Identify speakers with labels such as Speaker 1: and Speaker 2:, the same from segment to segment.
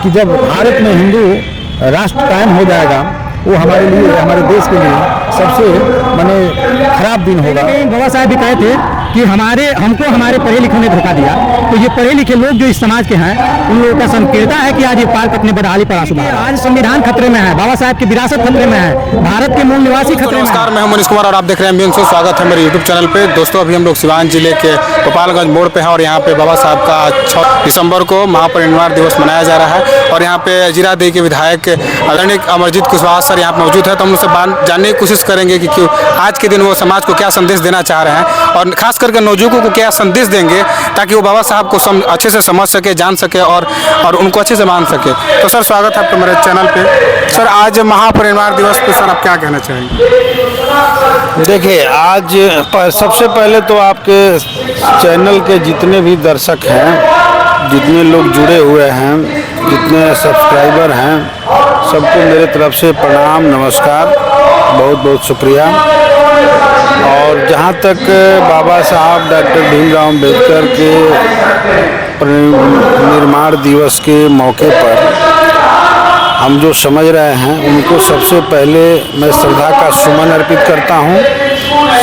Speaker 1: कि जब भारत में हिंदू राष्ट्र कायम हो जाएगा वो हमारे लिए, हमारे देश के लिए सबसे खराब दिन होगा।
Speaker 2: बाबा साहब भी कहे थे कि हमको हमारे पढ़े लिखे ने धोखा दिया, तो ये पढ़े लिखे लोग जो इस समाज के हैं उन लोगों का संकीर्णता है कि आज ये पार्क अपने बदहाली पर आंसू बहा रहा है। आज संविधान खतरे में है, बाबा साहब की विरासत खतरे में है, भारत के मूल निवासी खतरे में।
Speaker 3: नमस्कार, मैं हूं मनीष कुमार और आप देख रहे हैं एमबीएन शो। स्वागत है मेरे यूट्यूब चैनल पे। दोस्तों, अभी हम लोग सिवान जिले के गोपालगंज मोड़ पे हैं और यहाँ पे बाबा साहब का 6 दिसंबर को महापरिनिर्वाण दिवस मनाया जा रहा है और यहाँ पे जीरादेई के विधायक आदरणीय अमरजीत कुशवाहा सर यहाँ मौजूद है। तो हम उनसे बात जानने की कोशिश करेंगे कि क्यों आज के दिन वो समाज को क्या संदेश देना चाह रहे हैं और खास करके नौजुवकों को क्या संदेश देंगे ताकि वो बाबा साहब को अच्छे से समझ सके, जान सके और उनको अच्छे से मान सके। तो सर, स्वागत है आपका मेरे चैनल पे। सर, आज महापरिनिर्वाण दिवस पे सर आप क्या कहना चाहेंगे?
Speaker 1: देखिए, आज सबसे पहले तो आपके चैनल के जितने भी दर्शक हैं, जितने लोग जुड़े हुए हैं, जितने सब्सक्राइबर हैं, सबको मेरे तरफ से प्रणाम, नमस्कार, बहुत बहुत शुक्रिया। और जहाँ तक बाबा साहब डॉक्टर भीमराव अम्बेडकर के परिनिर्वाण दिवस के मौके पर हम जो समझ रहे हैं उनको सबसे पहले मैं श्रद्धा का सुमन अर्पित करता हूँ,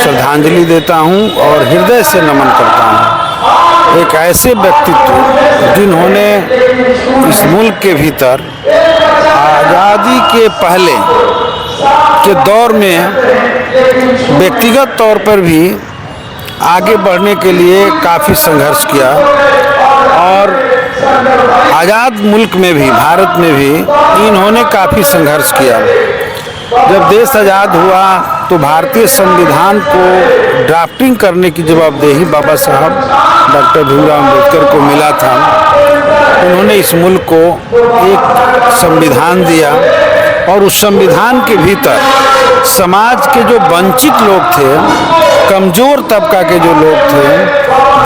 Speaker 1: श्रद्धांजलि देता हूँ और हृदय से नमन करता हूँ। एक ऐसे व्यक्तित्व जिन्होंने इस मुल्क के भीतर आज़ादी के पहले के दौर में व्यक्तिगत तौर पर भी आगे बढ़ने के लिए काफ़ी संघर्ष किया और आज़ाद मुल्क में भी, भारत में भी इन्होंने काफ़ी संघर्ष किया। जब देश आज़ाद हुआ तो भारतीय संविधान को ड्राफ्टिंग करने की जवाबदेही बाबा साहब डॉक्टर भीमराव अम्बेडकर को मिला था। उन्होंने इस मुल्क को एक संविधान दिया और उस संविधान के भीतर समाज के जो वंचित लोग थे, कमज़ोर तबका के जो लोग थे,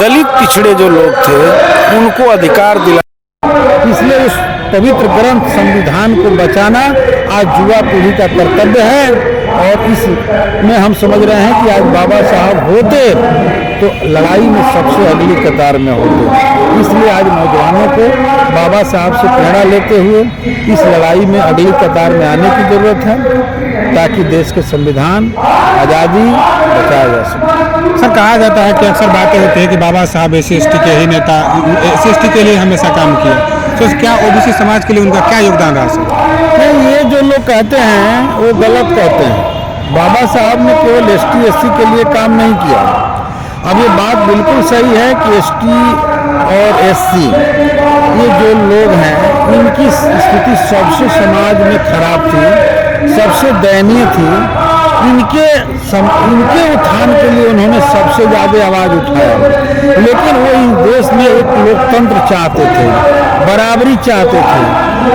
Speaker 1: दलित पिछड़े जो लोग थे, उनको अधिकार दिला। इसलिए उस पवित्र ग्रंथ संविधान को बचाना आज युवा पीढ़ी का कर्तव्य है और इसमें हम समझ रहे हैं कि आज बाबा साहब होते तो लड़ाई में सबसे अगली कतार में होते। इसलिए आज नौजवानों को बाबा साहब से प्रेरणा लेते हुए इस लड़ाई में अगली कतार में आने की ज़रूरत है ताकि देश के संविधान आज़ादी बचाया जा सके।
Speaker 2: सर, कहा जाता है कि अक्सर बातें होती है कि बाबा साहब SC/ST के ही नेता, SC/ST के लिए हमेशा काम किया, तो क्या OBC समाज के लिए उनका क्या योगदान रहा सर?
Speaker 1: नहीं, ये जो लोग कहते हैं वो गलत कहते हैं। बाबा साहब ने केवल ST/SC के लिए काम नहीं किया। अब ये बात बिल्कुल सही है कि ST और SC ये जो लोग हैं इनकी स्थिति सबसे समाज में खराब थी, सबसे दयनीय थी। इनके उत्थान के लिए उन्होंने सबसे ज़्यादा आवाज़ उठाया, लेकिन वो इस देश में एक लोकतंत्र चाहते थे, बराबरी चाहते थे,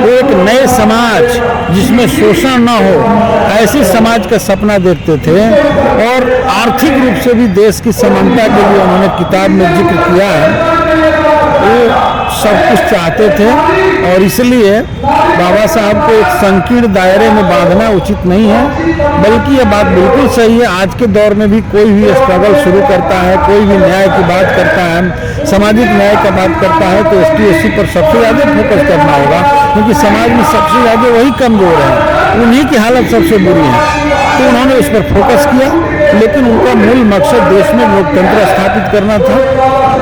Speaker 1: वो एक नए समाज जिसमें शोषण न हो ऐसे समाज का सपना देखते थे और आर्थिक रूप से भी देश की समानता के लिए उन्होंने किताब में जिक्र किया है। वो सब कुछ चाहते थे और इसलिए बाबा साहब को एक संकीर्ण दायरे में बांधना उचित नहीं है, बल्कि ये बात बिल्कुल सही है। आज के दौर में भी कोई भी स्ट्रगल शुरू करता है, कोई भी न्याय की बात करता है, सामाजिक न्याय का बात करता है तो ST/SC पर सबसे ज़्यादा फोकस करना होगा, क्योंकि समाज में सबसे ज़्यादा वही कमज़ोर है, उन्हीं की हालत सबसे बुरी है। तो उन्होंने उस पर फोकस किया, लेकिन उनका मूल मकसद देश में लोकतंत्र स्थापित करना था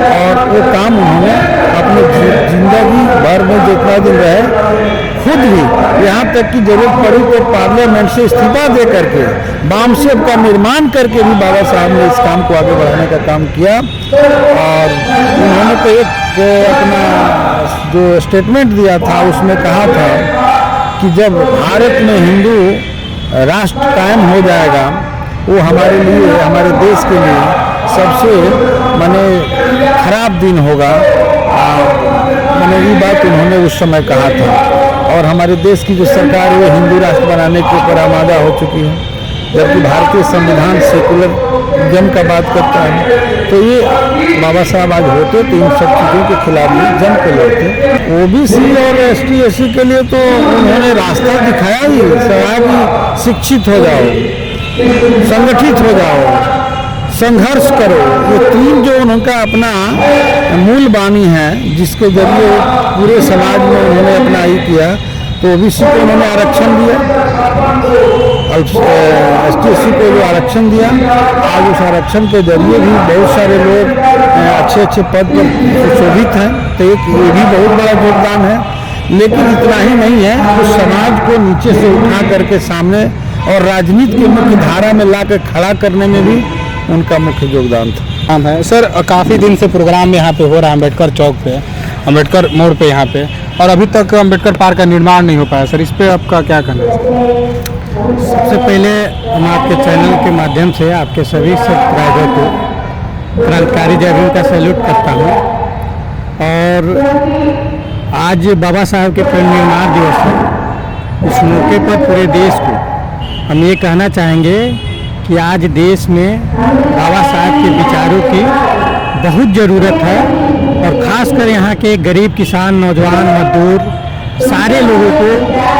Speaker 1: और वो काम उन्होंने अपनी जिंदगी भर में जितना दिन रहे, खुद भी यहाँ तक की जरूरत पड़ी तो पार्लियामेंट से इस्तीफा दे करके, बामसेब का निर्माण करके भी बाबा साहब ने इस काम को आगे बढ़ाने का काम किया। और उन्होंने तो एक अपना जो स्टेटमेंट दिया था उसमें कहा था कि जब भारत में हिंदू राष्ट्र कायम हो जाएगा वो हमारे लिए, हमारे देश के लिए सबसे खराब दिन होगा। ये बात उन्होंने उस समय कहा था और हमारे देश की जो सरकार है वो हिंदू राष्ट्र बनाने के ऊपर आमादा हो चुकी है, जबकि भारतीय संविधान सेकुलरिज्म का बात करता है। तो ये बाबा साहब आज होते तो इन सब चीज़ों के खिलाफ भी जम के लड़ते। OBC और ST/SC के लिए तो उन्होंने रास्ता दिखाया ही, कि शिक्षित हो जाओ, संगठित हो जाओ, संघर्ष करो, ये तीन जो उनका अपना मूल वाणी है, जिसके जरिए पूरे समाज में उन्होंने अपना ही किया। तो ओबीसी को उन्होंने आरक्षण दिया, ST/SC को जो आरक्षण दिया, आज उस आरक्षण के जरिए भी बहुत सारे लोग अच्छे अच्छे पद पर सुशोभित हैं। तो एक ये भी बहुत बड़ा योगदान है। लेकिन इतना ही नहीं है, उस समाज को नीचे से उठा करके सामने और राजनीति के मुख्य धारा में लाकर खड़ा करने में भी उनका मुख्य योगदान था।
Speaker 3: हाँ है सर, काफ़ी दिन से प्रोग्राम यहाँ पे हो रहा है अम्बेडकर चौक पे, अम्बेडकर मोड़ पे यहाँ पे, और अभी तक अम्बेडकर पार्क का निर्माण नहीं हो पाया। सर, इस पे आपका क्या कहना है?
Speaker 2: सबसे पहले हम आपके चैनल के माध्यम से आपके सभी सब्सक्राइबर को क्रांतिकारी जय भीम का सैल्यूट करता हूँ। और आज बाबा साहब के परिनिर्वाण दिवस है। इस मौके पर पूरे देश को हम ये कहना चाहेंगे कि आज देश में बाबा साहब के विचारों की बहुत ज़रूरत है, और ख़ासकर यहाँ के गरीब किसान, नौजवान, मजदूर सारे लोगों को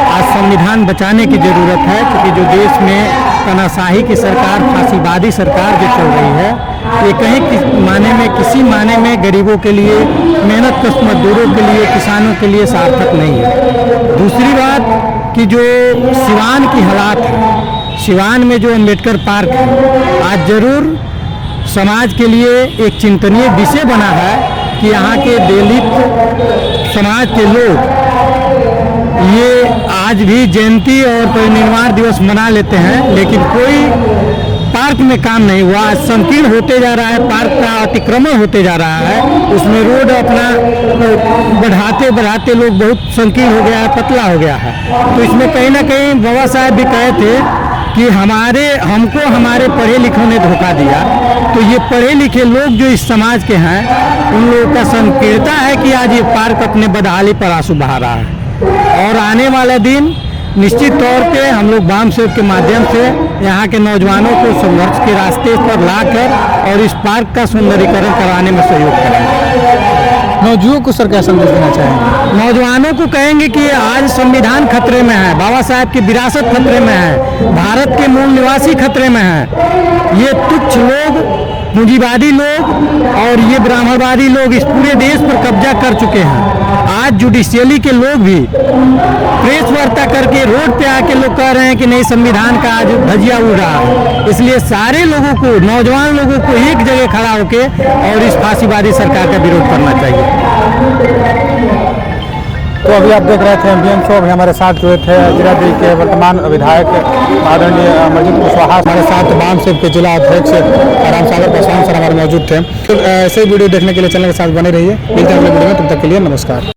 Speaker 2: आज संविधान बचाने की ज़रूरत है। क्योंकि जो देश में तानाशाही की सरकार, फांसीवादी सरकार जो चल रही है, ये कहीं किसी माने में गरीबों के लिए, मेहनत कश मजदूरों के लिए, किसानों के लिए सार्थक नहीं है। दूसरी बात कि जो सिवान की हालात है, सिवान में जो अम्बेडकर पार्क है, आज ज़रूर समाज के लिए एक चिंतनीय विषय बना है कि यहाँ के दलित समाज के लोग ये आज भी जयंती और परिनिर्वाण दिवस मना लेते हैं, लेकिन कोई पार्क में काम नहीं हुआ। संकीर्ण होते जा रहा है, पार्क का अतिक्रमण होते जा रहा है, उसमें रोड अपना बढ़ाते बढ़ाते लोग बहुत संकीर्ण हो गया है, पतला हो गया है। तो इसमें कहीं ना कहीं बाबा साहब भी कहे थे कि हमको हमारे पढ़े लिखों ने धोखा दिया। तो ये पढ़े लिखे लोग जो इस समाज के हैं, उन लोगों का संकीर्णता है कि आज ये पार्क अपने बदहाली पर आंसू बहा रहा है। और आने वाला दिन निश्चित तौर पे हम लोग वाम सेवक के माध्यम से यहाँ के नौजवानों को संघर्ष के रास्ते पर लाकर और इस पार्क का सुंदरीकरण कराने में सहयोग करेंगे।
Speaker 3: नौजुओं को सर क्या संदेश देना चाहेंगे?
Speaker 2: नौजवानों को कहेंगे कि आज संविधान खतरे में है, बाबा साहब की विरासत खतरे में है, भारत के मूल निवासी खतरे में है। ये तुच्छ लोग, पूंजीवादी लोग और ये ब्राह्मणवादी लोग इस पूरे देश पर कब्जा कर चुके हैं। आज जुडिशियली के लोग भी प्रेस वार्ता करके रोड पे आके लोग कह रहे हैं कि नहीं, संविधान का आज धज्जिया उड़ रहा है। इसलिए सारे लोगों को, नौजवान लोगों को एक जगह खड़ा होके और इस फांसीवादी सरकार का विरोध करना चाहिए।
Speaker 3: तो अभी आप देख रहे थे एमबीएन शो। अभी हमारे साथ जुड़े थे जीरादेई के वर्तमान विधायक आदरणीय अमरजीत कुशवाहा, हमारे साथ वाम सेवक के जिला अध्यक्ष रामसागर पासवान सर हमारे मौजूद थे। तो ऐसे वीडियो देखने के लिए चैनल के साथ बने रहिए। मिलते हैं अगले वीडियो में, तब तक के लिए नमस्कार।